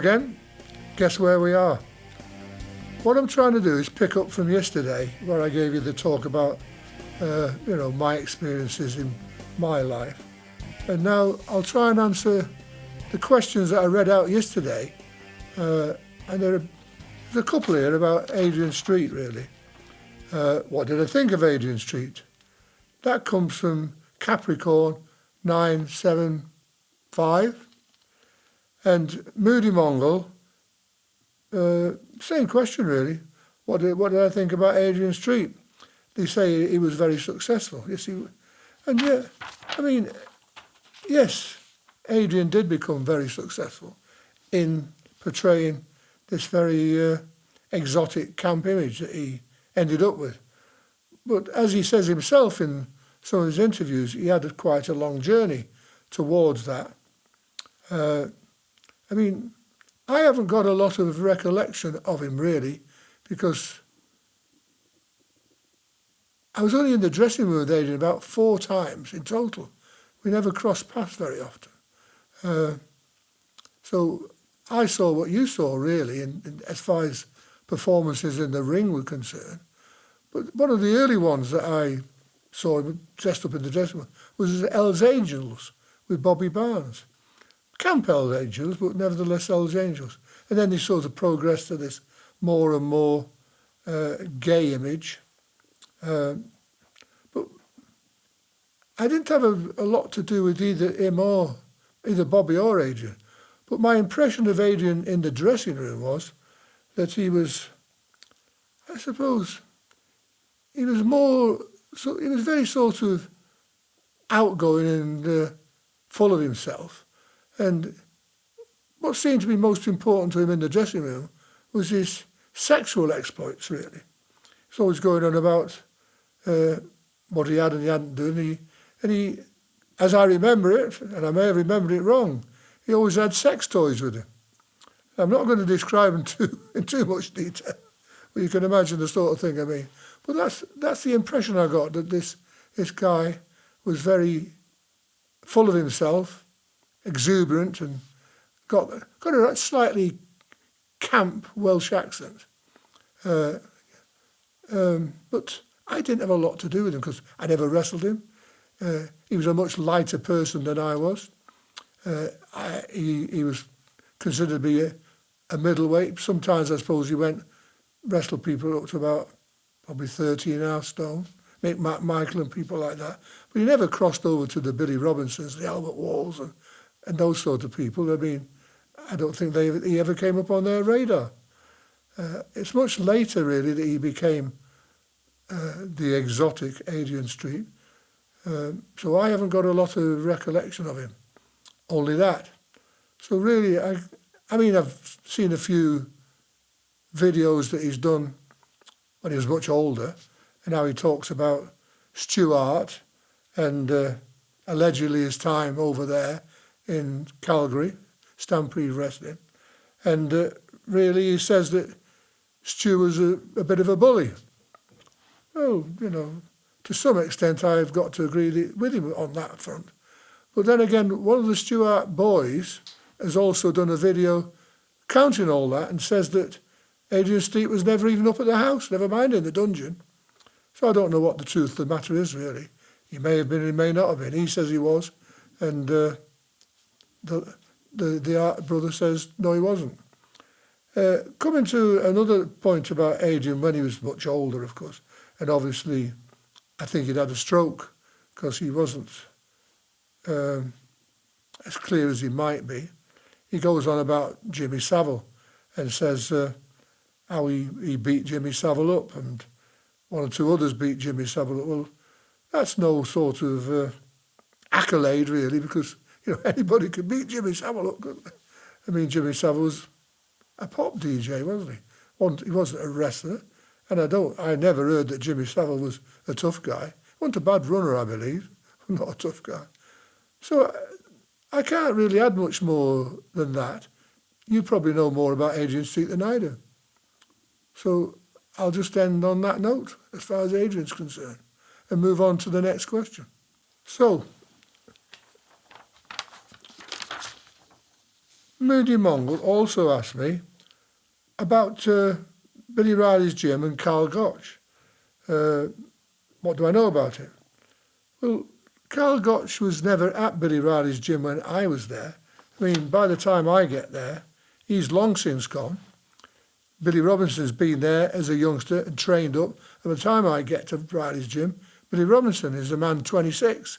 again. Guess where we are? What I'm trying to do is pick up from yesterday, where I gave you the talk about, my experiences in my life. And now I'll try and answer the questions that I read out yesterday. And there's a couple here about Adrian Street, really. What did I think of Adrian Street? That comes from Capricorn 975. And Moody Mongol, same question really. What did I think about Adrian Street? They say he was very successful. Yes, yes, Adrian did become very successful in portraying this very exotic camp image that he ended up with. But as he says himself in some of his interviews, he had quite a long journey towards that. I haven't got a lot of recollection of him really, because I was only in the dressing room with Adrian about 4 times in total. We never crossed paths very often. So I saw what you saw really, as far as performances in the ring were concerned. But one of the early ones that I saw him dressed up in the dressing room was Hell's Angels with Bobby Barnes. Camp Hell's Angels, but nevertheless Hell's Angels. And then he sort of progressed to this more and more gay image. But I didn't have a lot to do with either Bobby or Adrian. But my impression of Adrian in the dressing room was that he was, I suppose, he was very sort of outgoing and full of himself. And what seemed to be most important to him in the dressing room was his sexual exploits, really. He's always going on about what he had and he hadn't done. And he, as I remember it, and I may have remembered it wrong, he always had sex toys with him. I'm not going to describe them in too much detail, but you can imagine the sort of thing I mean. But that's the impression I got, that this guy was very full of himself, exuberant, and got a slightly camp Welsh accent. But I didn't have a lot to do with him because I never wrestled him. He was a much lighter person than I was. He was considered to be a middleweight. Sometimes I suppose he wrestled people up to about probably 13.5 stone, Mick Michael and people like that. But he never crossed over to the Billy Robinsons, the Albert Walls and those sort of people. I mean, I don't think he ever came up on their radar. It's much later, really, that he became the exotic Adrian Street. So I haven't got a lot of recollection of him, only that. So really, I've seen a few videos that he's done when he was much older, and how he talks about Stuart and allegedly his time over there in Calgary, Stampede Wrestling. And really he says that Stu was a bit of a bully. Well, to some extent I've got to agree with him on that front. But then again, one of the Stuart boys has also done a video counting all that and says that Adrian Street was never even up at the house, never mind in the dungeon. So I don't know what the truth of the matter is, really. He may have been, he may not have been. He says he was, and the art brother says no, he wasn't. Coming to another point about Adrian when he was much older, of course, and obviously I think he'd had a stroke because he wasn't as clear as he might be. He goes on about Jimmy Savile and says how he beat Jimmy Savile up, and one or two others beat Jimmy Savile up. Well, that's no sort of accolade, really, because anybody could beat Jimmy Savile up, couldn't they? I mean, Jimmy Savile was a pop DJ, wasn't he? He wasn't a wrestler, and I never heard that Jimmy Savile was a tough guy. He wasn't a bad runner, I believe, not a tough guy. So I can't really add much more than that. You probably know more about Adrian Street than I do. So I'll just end on that note as far as Adrian's concerned and move on to the next question. So, Moody Mongol also asked me about Billy Riley's gym and Carl Gotch. What do I know about it? Well, Carl Gotch was never at Billy Riley's gym when I was there. I mean, by the time I get there, he's long since gone. Billy Robinson's been there as a youngster and trained up. And by the time I get to Riley's gym, Billy Robinson is a man 26.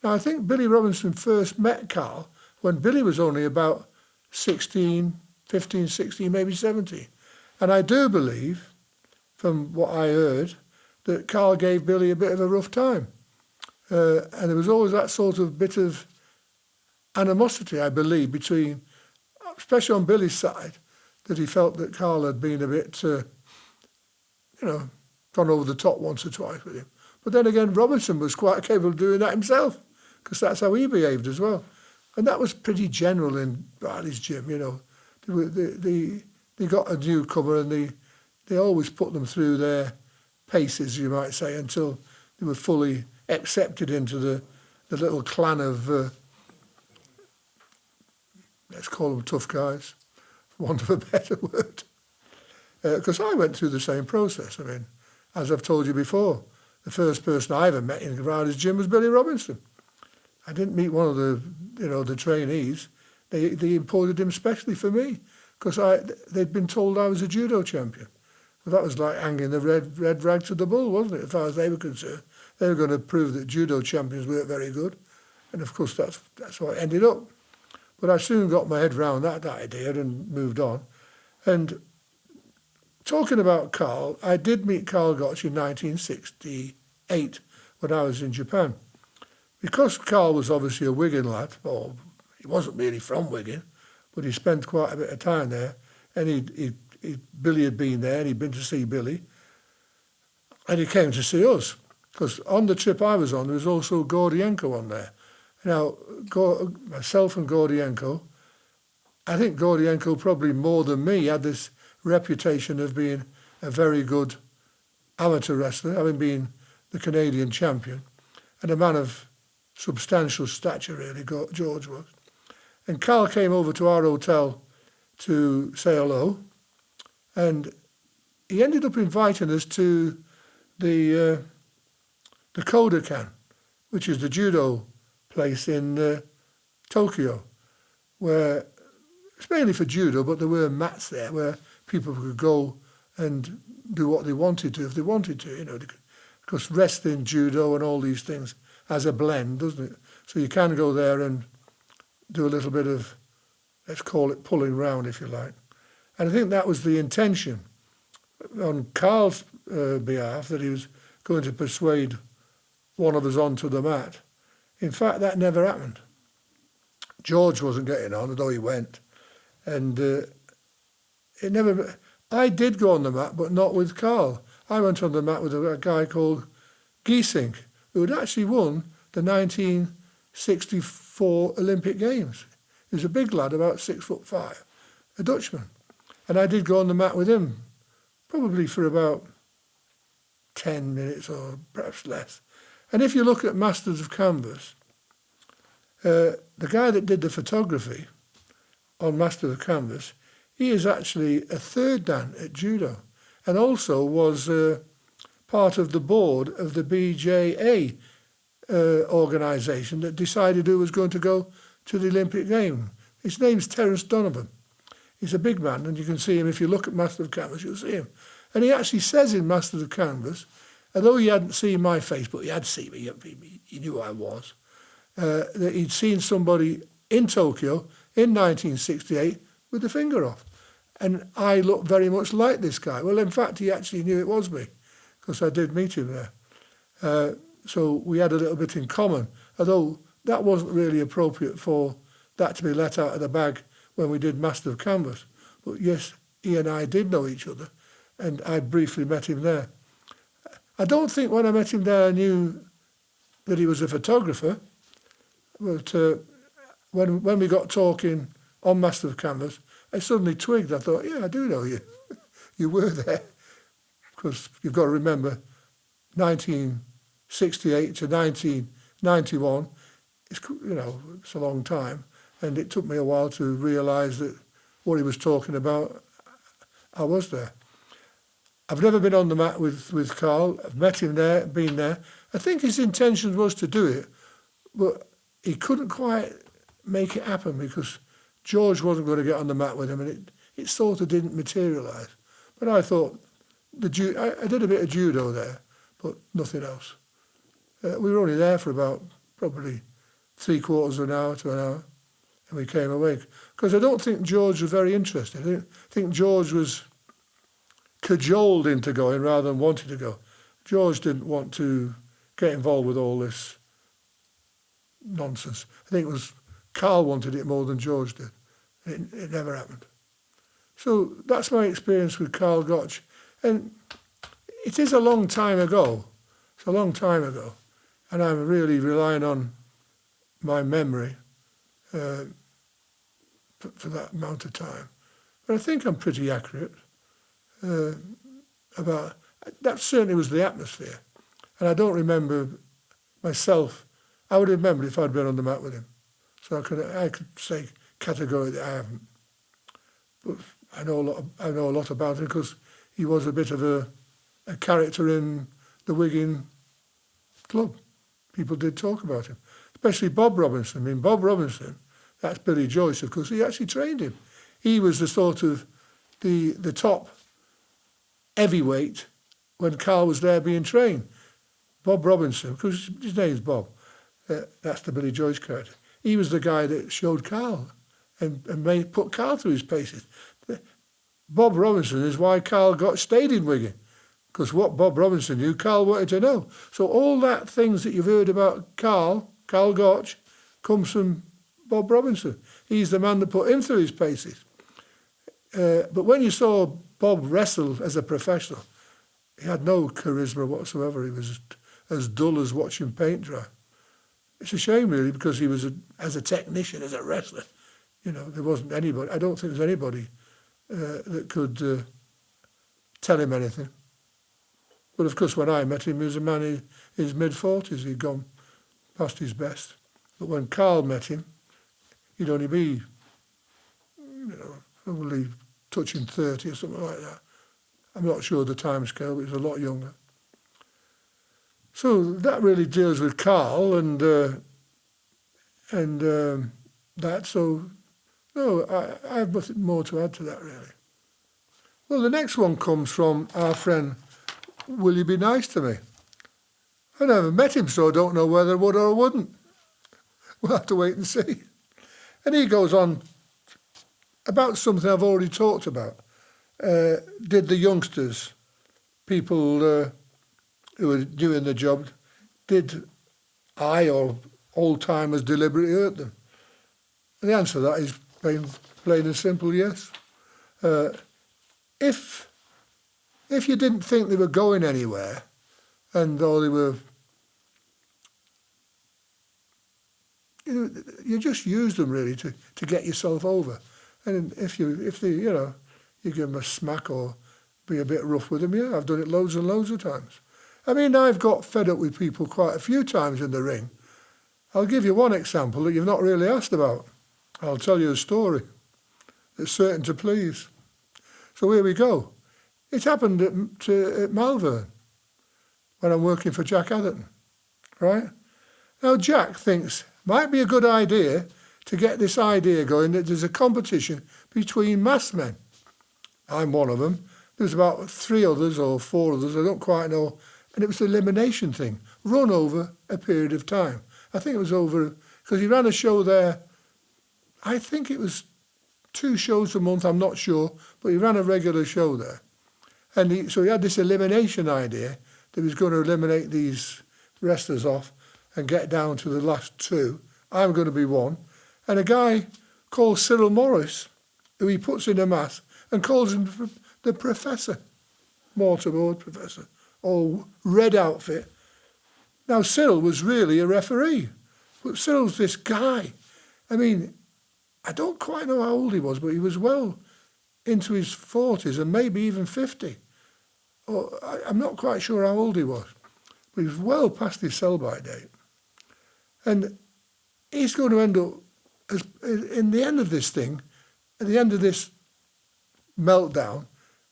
Now, I think Billy Robinson first met Carl when Billy was only about 16, 15, 16, maybe 17. And I do believe, from what I heard, that Carl gave Billy a bit of a rough time. And there was always that sort of bit of animosity, I believe, between, especially on Billy's side, that he felt that Carl had been a bit, gone over the top once or twice with him. But then again, Robinson was quite capable of doing that himself, because that's how he behaved as well. And that was pretty general in Riley's gym, They got a newcomer and they always put them through their paces, you might say, until they were fully accepted into the little clan of, let's call them tough guys, for want of a better word. Because I went through the same process. I mean, as I've told you before, the first person I ever met in Riley's gym was Billy Robinson. I didn't meet one of the trainees. They imported him specially for me because they'd been told I was a judo champion. Well, that was like hanging the red rag to the bull, wasn't it, as far as they were concerned. They were going to prove that judo champions weren't very good. And of course, that's how it ended up. But I soon got my head round that idea and moved on. And talking about Carl, I did meet Carl Gotch in 1968 when I was in Japan. Because Carl was obviously a Wigan lad, or he wasn't really from Wigan, but he spent quite a bit of time there, and Billy had been there, and he'd been to see Billy, and he came to see us. Because on the trip I was on, there was also Gordienko on there. Now, myself and Gordienko, I think Gordienko probably more than me had this reputation of being a very good amateur wrestler, having been the Canadian champion, and a man of substantial stature, really, George was. And Carl came over to our hotel to say hello, and he ended up inviting us to the Kodokan, which is the judo place in Tokyo, where it's mainly for judo, but there were mats there where people could go and do what they wanted to, if they wanted to, because wrestling, judo and all these things has a blend, doesn't it? So you can go there and do a little bit of, let's call it pulling round, if you like. And I think that was the intention on Carl's behalf, that he was going to persuade one of us onto the mat. In fact, that never happened. George wasn't getting on, although he went. And it never... I did go on the mat, but not with Carl. I went on the mat with a guy called Giesink, who had actually won the 1964 Olympic Games. He was a big lad, about 6'5", a Dutchman. And I did go on the mat with him, probably for about 10 minutes or perhaps less. And if you look at Masters of Canvas, the guy that did the photography on Masters of Canvas, he is actually a third dan at judo, and also was part of the board of the BJA organisation that decided who was going to go to the Olympic Games. His name's Terence Donovan. He's a big man, and you can see him. If you look at Masters of Canvas, you'll see him. And he actually says in Masters of Canvas, although he hadn't seen my face, but he had seen me, he knew who I was, that he'd seen somebody in Tokyo in 1968 with the finger off. And I looked very much like this guy. Well, in fact, he actually knew it was me, because I did meet him there. So we had a little bit in common, although that wasn't really appropriate for that to be let out of the bag when we did Master of Canvas. But yes, he and I did know each other, and I briefly met him there. I don't think when I met him there I knew that he was a photographer, but when we got talking on Master of Canvas, I suddenly twigged. I thought, yeah, I do know you. You were there. Because you've got to remember, 1968 to 1991, it's a long time. And it took me a while to realise that what he was talking about, I was there. I've never been on the mat with Carl. I've met him there, been there. I think his intention was to do it, but he couldn't quite make it happen because George wasn't going to get on the mat with him, and it sort of didn't materialise. But I thought, I did a bit of judo there, but nothing else. We were only there for about probably 3/4 of an hour to an hour, and we came away. Because I don't think George was very interested. I think George was cajoled into going rather than wanting to go. George didn't want to get involved with all this nonsense. I think it was Carl wanted it more than George did. It never happened. So that's my experience with Carl Gotch. And it is a long time ago. It's a long time ago. And I'm really relying on my memory for that amount of time. But I think I'm pretty accurate about... That certainly was the atmosphere. And I don't remember myself. I would have remembered if I'd been on the mat with him. So I could say categorically I haven't. But I know a lot about him because he was a bit of a character in the Wigan club. People did talk about him, especially Bob Robinson. I mean, Bob Robinson, that's Billy Joyce, of course. He actually trained him. He was the sort of the top heavyweight when Carl was there being trained. Bob Robinson, because his name's Bob. That's the Billy Joyce character. He was the guy that showed Carl and put Carl through his paces. Bob Robinson is why Carl stayed in Wigan, because what Bob Robinson knew, Carl wanted to know. So all that things that you've heard about Carl Gotch, comes from Bob Robinson. He's the man that put him through his paces. But when you saw Bob wrestle as a professional, he had no charisma whatsoever. He was as dull as watching paint dry. It's a shame, really, because he was, as a technician, as a wrestler, there wasn't anybody. I don't think there's anybody that could tell him anything. But of course, when I met him, he was a man in his mid-40s. He'd gone past his best. But when Carl met him, he'd only be, probably touching 30 or something like that. I'm not sure the time scale, but he was a lot younger. So that really deals with Carl and that. So, no, I have nothing more to add to that, really. Well, the next one comes from our friend, Will You Be Nice to Me? I never met him, so I don't know whether I would or I wouldn't. We'll have to wait and see. And he goes on about something I've already talked about. Did the youngsters, people who were doing the job, did I or old-timers deliberately hurt them? And the answer to that is plain and simple, yes. If you didn't think they were going anywhere, and though they were, you just use them really to get yourself over. And if they you give them a smack or be a bit rough with them, yeah, I've done it loads and loads of times. I mean, I've got fed up with people quite a few times in the ring. I'll give you one example that you've not really asked about. I'll tell you a story that's certain to please. So here we go. It happened at Malvern when I'm working for Jack Atherton, right? Now, Jack thinks might be a good idea to get this idea going that there's a competition between masked men. I'm one of them. There's about 3 others or 4 others, I don't quite know. And it was the elimination thing, run over a period of time. I think it was over, because he ran a show there, I think it was 2 shows a month, I'm not sure, but he ran a regular show there. And so he had this elimination idea that he was going to eliminate these wrestlers off and get down to the last 2. I'm going to be one. And a guy called Cyril Morris, who he puts in a mask and calls him the Professor, mortarboard Professor, all red outfit. Now, Cyril was really a referee, but Cyril's this guy. I mean, I don't quite know how old he was, but he was well into his 40s and maybe even 50. I'm not quite sure how old he was, but he was well past his sell-by date. And he's going to end up in the end of this thing, at the end of this meltdown,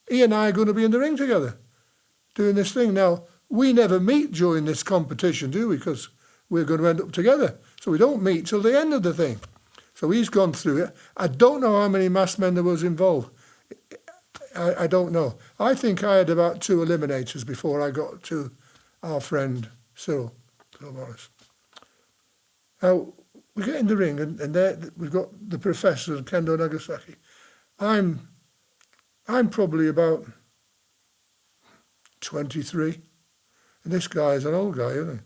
he and I are going to be in the ring together, doing this thing. Now, we never meet during this competition, do we? Because we're going to end up together. So we don't meet till the end of the thing. So he's gone through it. I don't know how many masked men there was involved. I don't know. I think I had about 2 eliminators before I got to our friend Cyril Morris. Now, we get in the ring, and there we've got the professor, Kendo Nagasaki. I'm probably about 23, and this guy is an old guy, isn't he?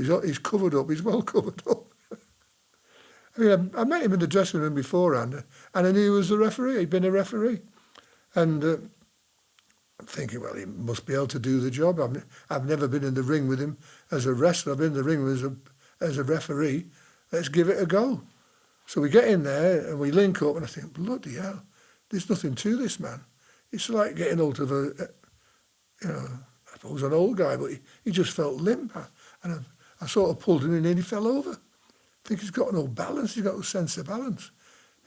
But he's covered up. He's well covered up. I mean, I met him in the dressing room beforehand, and I knew he was the referee. He'd been a referee. And I'm thinking, well, he must be able to do the job. I've never been in the ring with him as a wrestler. I've been in the ring with him as a referee. Let's give it a go. So we get in there and we link up, and I think, bloody hell, there's nothing to this man. It's like getting hold of I suppose an old guy, but he just felt limp. And I sort of pulled him in and he fell over. I think he's got no balance. He's got no sense of balance.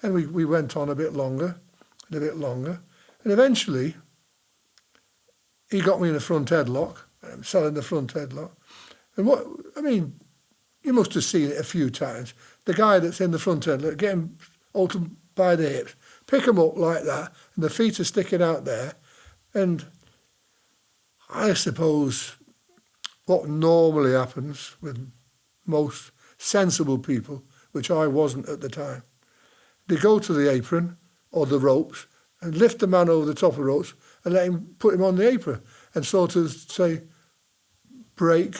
And we went on a bit longer and a bit longer. And eventually, he got me in a front headlock. I'm selling the front headlock. And you must have seen it a few times. The guy that's in the front headlock, get him hold him by the hips, pick him up like that, and the feet are sticking out there. And I suppose what normally happens with most sensible people, which I wasn't at the time, they go to the apron or the ropes and lift the man over the top of the ropes and let him put him on the apron and sort of say, break,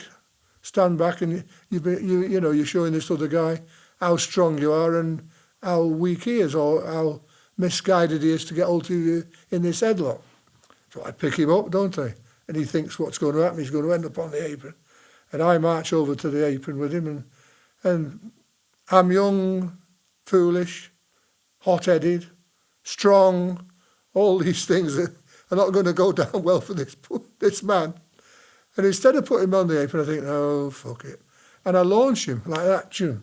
stand back, and you're showing this other guy how strong you are and how weak he is, or how misguided he is to get hold of you in this headlock. So I pick him up, don't I? And he thinks what's going to happen, he's going to end up on the apron. And I march over to the apron with him, and I'm young, foolish, hot-headed, strong. All these things are not going to go down well for this man. And instead of putting him on the apron, I think, oh, fuck it. And I launch him like that.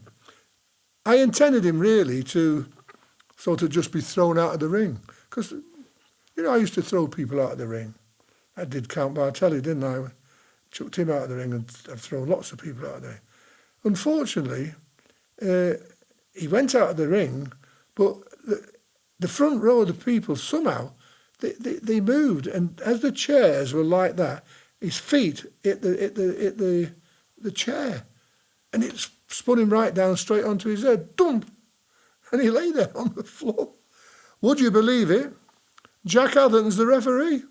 I intended him really to sort of just be thrown out of the ring. Because, I used to throw people out of the ring. I did Count Bartelli, didn't I? Chucked him out of the ring, and I've thrown lots of people out of the ring. Unfortunately, he went out of the ring, but the front row of the people, somehow, they moved. And as the chairs were like that, his feet hit the chair. And it spun him right down straight onto his head. Dump! And he lay there on the floor. Would you believe it? Jack Atherton's the referee.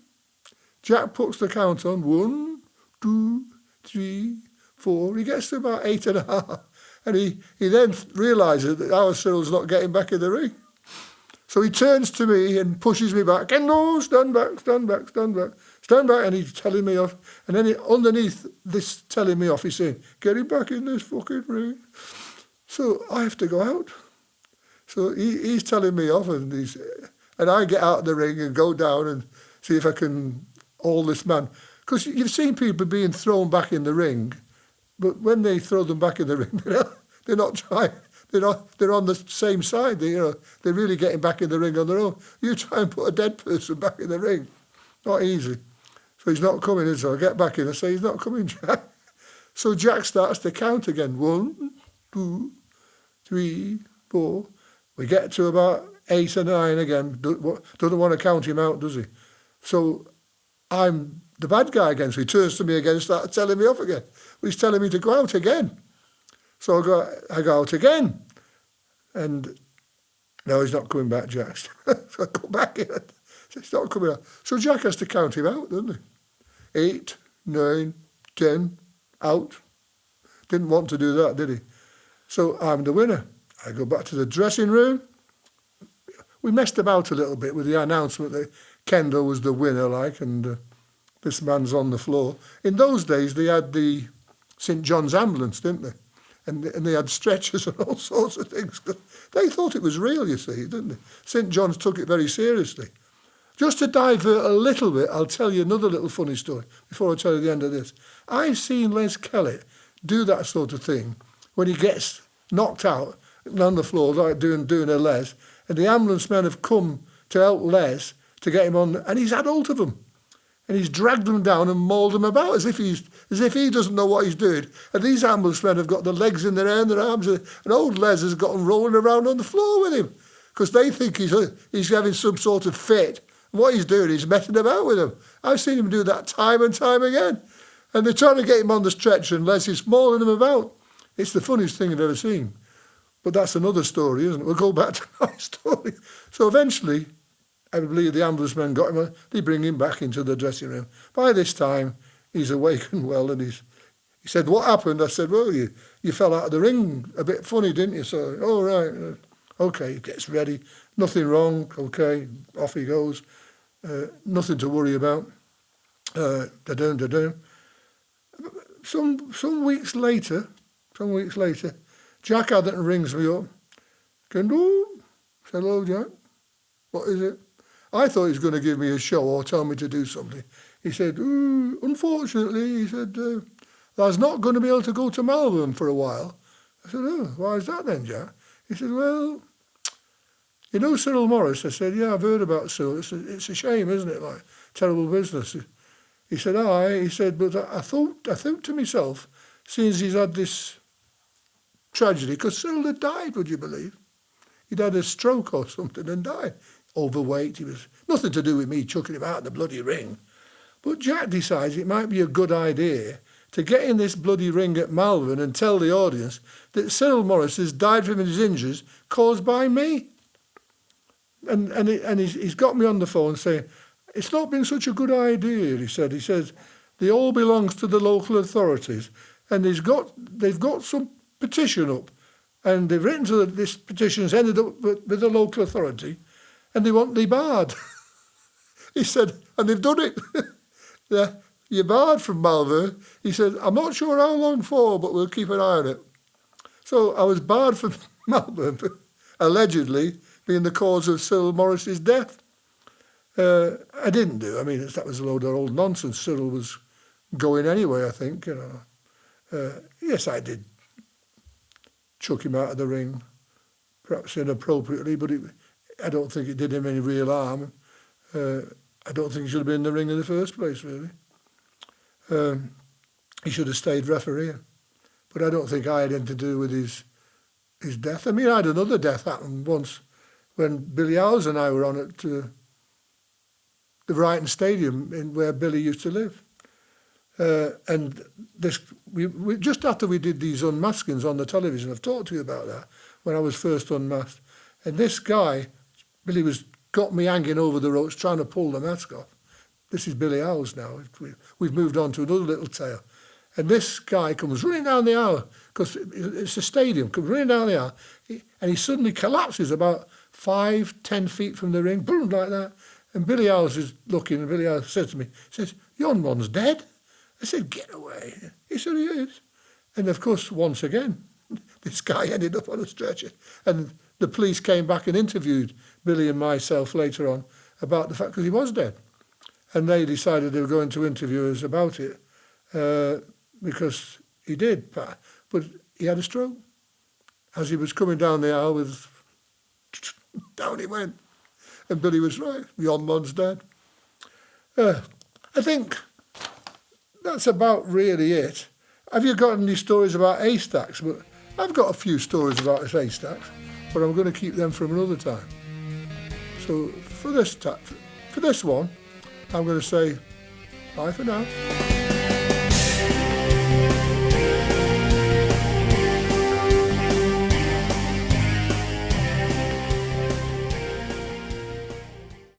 Jack puts the count on 1, 2, 3, 4. He gets to about 8.5. And he then realises that our Cyril's not getting back in the ring. So he turns to me and pushes me back. Kendo, stand back, stand back, stand back, stand back. And he's telling me off. And then underneath this telling me off, he's saying, get him back in this fucking ring. So I have to go out. So he's telling me off, and I get out of the ring and go down and see if I can hold this man. Because you've seen people being thrown back in the ring, but when they throw them back in the ring, they're not trying. They're on the same side. They're really getting back in the ring on their own. You try and put a dead person back in the ring, not easy. So he's not coming in. So I get back in and say, he's not coming, Jack. So Jack starts to count again. 1, 2, 3, 4. We get to about 8 or 9 again. Doesn't want to count him out, does he? So I'm the bad guy again. So he turns to me again and starts telling me off again. He's telling me to go out again. So I go out again. And no, he's not coming back, Jack. So I go back in. He's not coming out. So Jack has to count him out, doesn't he? 8, 9, 10, out. Didn't want to do that, did he? So I'm the winner. I go back to the dressing room. We messed about a little bit with the announcement that Kendo was the winner, and this man's on the floor. In those days, they had the St. John's ambulance, didn't they? And they had stretchers and all sorts of things. They thought it was real, you see, didn't they? St. John's took it very seriously. Just to divert a little bit, I'll tell you another little funny story before I tell you the end of this. I've seen Les Kellett do that sort of thing when he gets knocked out on the floor, like doing a Les, and the ambulance men have come to help Les to get him on, and he's had hold of them. And he's dragged them down and mauled them about as if he doesn't know what he's doing. And these ambulance men have got their legs in their air and their arms. And old Les has got them rolling around on the floor with him because they think he's having some sort of fit. And what he's doing is messing about with them. I've seen him do that time and time again. And they're trying to get him on the stretcher and Les is mauling them about. It's the funniest thing I've ever seen. But that's another story, isn't it? We'll go back to my story. So eventually, I believe the ambulance men got him. They bring him back into the dressing room. By this time, he's awake and well, and he said, "What happened?" I said, "Well, you fell out of the ring a bit funny, didn't you?" So, "Oh, right, okay." He gets ready. Nothing wrong. Okay, off he goes. Nothing to worry about. Some weeks later, Jack Atherton rings me up. "Kendo?" I said, "Hello, Jack. What is it?" I thought he was going to give me a show or tell me to do something. He said, "Unfortunately," he said, "I was not going to be able to go to Malvern for a while." I said, "Oh, why is that then, Jack?" He said, "Well, you know Cyril Morris?" I said, "Yeah, I've heard about Cyril. It's a shame, isn't it? Like, terrible business." He said, "Aye." He said, "But I thought to myself, seeing as he's had this tragedy, because Cyril had died, would you believe? He'd had a stroke or something and died. Overweight, he was nothing to do with me chucking him out of the bloody ring. But Jack decides it might be a good idea to get in this bloody ring at Malvern and tell the audience that Cyril Morris has died from his injuries caused by me." And he's got me on the phone saying, "It's not been such a good idea," he says, "they all belongs to the local authorities, and they've got some petition up, and they've written to this petition's ended up with the local authority, and they want thee barred." He said, "And they've done it." "Yeah, you're barred from Malvern." He said, "I'm not sure how long for, but we'll keep an eye on it." So I was barred from Malvern, allegedly being the cause of Cyril Morris's death. I didn't do. I mean, that was a load of old nonsense. Cyril was going anyway, I think. Yes, I did chuck him out of the ring, perhaps inappropriately, but I don't think it did him any real harm. I don't think he should have been in the ring in the first place, really. He should have stayed refereeing. But I don't think I had anything to do with his death. I mean, I had another death happen once when Billy Howes and I were on at the Brighton Stadium where Billy used to live. And we just after we did these unmaskings on the television, I've talked to you about that, when I was first unmasked. And this guy, Billy, got me hanging over the ropes trying to pull the mask off. This is Billy Howes now. We've moved on to another little tale. And this guy comes running down the aisle, because it's a stadium, comes running down the aisle, and he suddenly collapses about 5-10 feet from the ring, boom, like that. And Billy Howes is looking, and Billy Howes says to me, "Yon one's dead." I said, "Get away." He said, "He is." And of course, once again, this guy ended up on a stretcher. And the police came back and interviewed Billy and myself later on about the fact, because he was dead. And they decided they were going to interview us about it because he did. But he had a stroke. As he was coming down the aisle, down he went. And Billy was right. Yon man's dead. I think that's about really it. Have you got any stories about haystacks? But I've got a few stories about haystacks, but I'm going to keep them for another time. So for this one, I'm going to say bye for now.